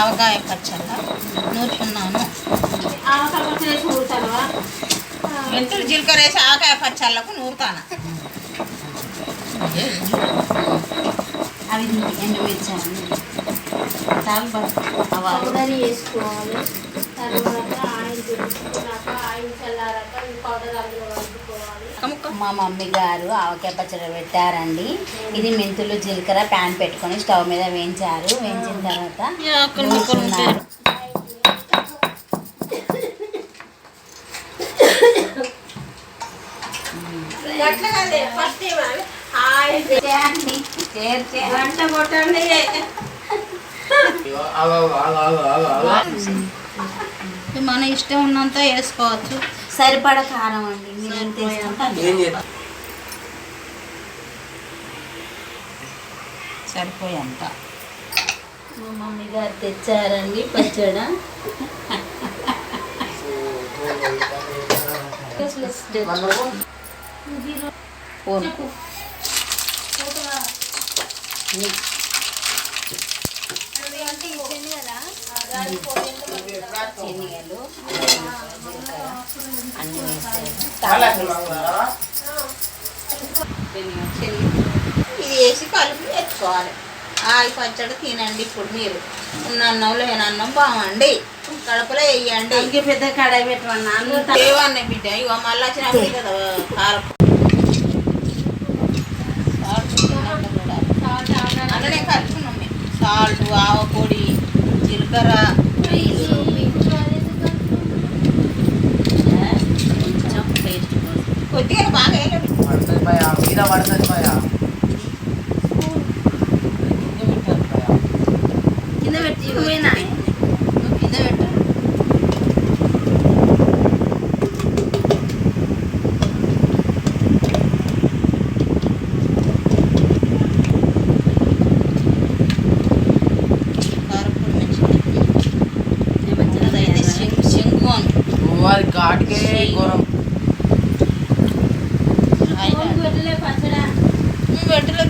ఆవకాయ పచ్చళ్ళ నూరుకున్నాను. మెంతులు జీలకర్ర వేసి ఆవకాయ పచ్చళ్ళకు నూరుతాను. అవి ఎండుమిర్చి పౌడర్ వేసుకోవాలి. తర్వాత ఆయిల్ పెట్టుకున్నాక ఆయిల్ చల్లారాక ఈ పౌడర్ అందులో కలుపుకోవాలి. మా మమ్మీ గారు ఆవకాయ పచ్చడి పెట్టారండి. ఇది మెంతులు జీలకర్ర ప్యాన్ పెట్టుకొని స్టవ్ మీద వేయించారు. వేయించిన తర్వాత మన ఇష్టం ఉన్నంత వేసుకోవచ్చు. సరిపడ కారం అండి, మీరు ఎంత వేసుకుంటారు సరిపోయేంత. మా మమ్మీ గారు తెచ్చారండి పచ్చడి. శనగలు అన్నీ ఇది వేసి కలిపి తెచ్చుకోవాలి. ఆలు పచ్చడి తినండి. ఇప్పుడు మీరు ఉన్న అన్నం లేని అన్నం బాగుండి కడుపులో వేయండి. ఇంకే పెద్ద కడాయి పెట్టమన్నా ఏవన్నీ బిడ్డ ఇక మళ్ళీ వచ్చినప్పుడు కదా కారం అందులోనే కలుపుకున్నాం మేము. సాల్ట్, ఆవపొడి, జీలకర్ర, కొద్దిగా బాగా వేయలేదు. కింద పెట్టి పోయినా కింద పెట్టు. घाट के गरम పెట్టలే పచ్చడా పెట్టలే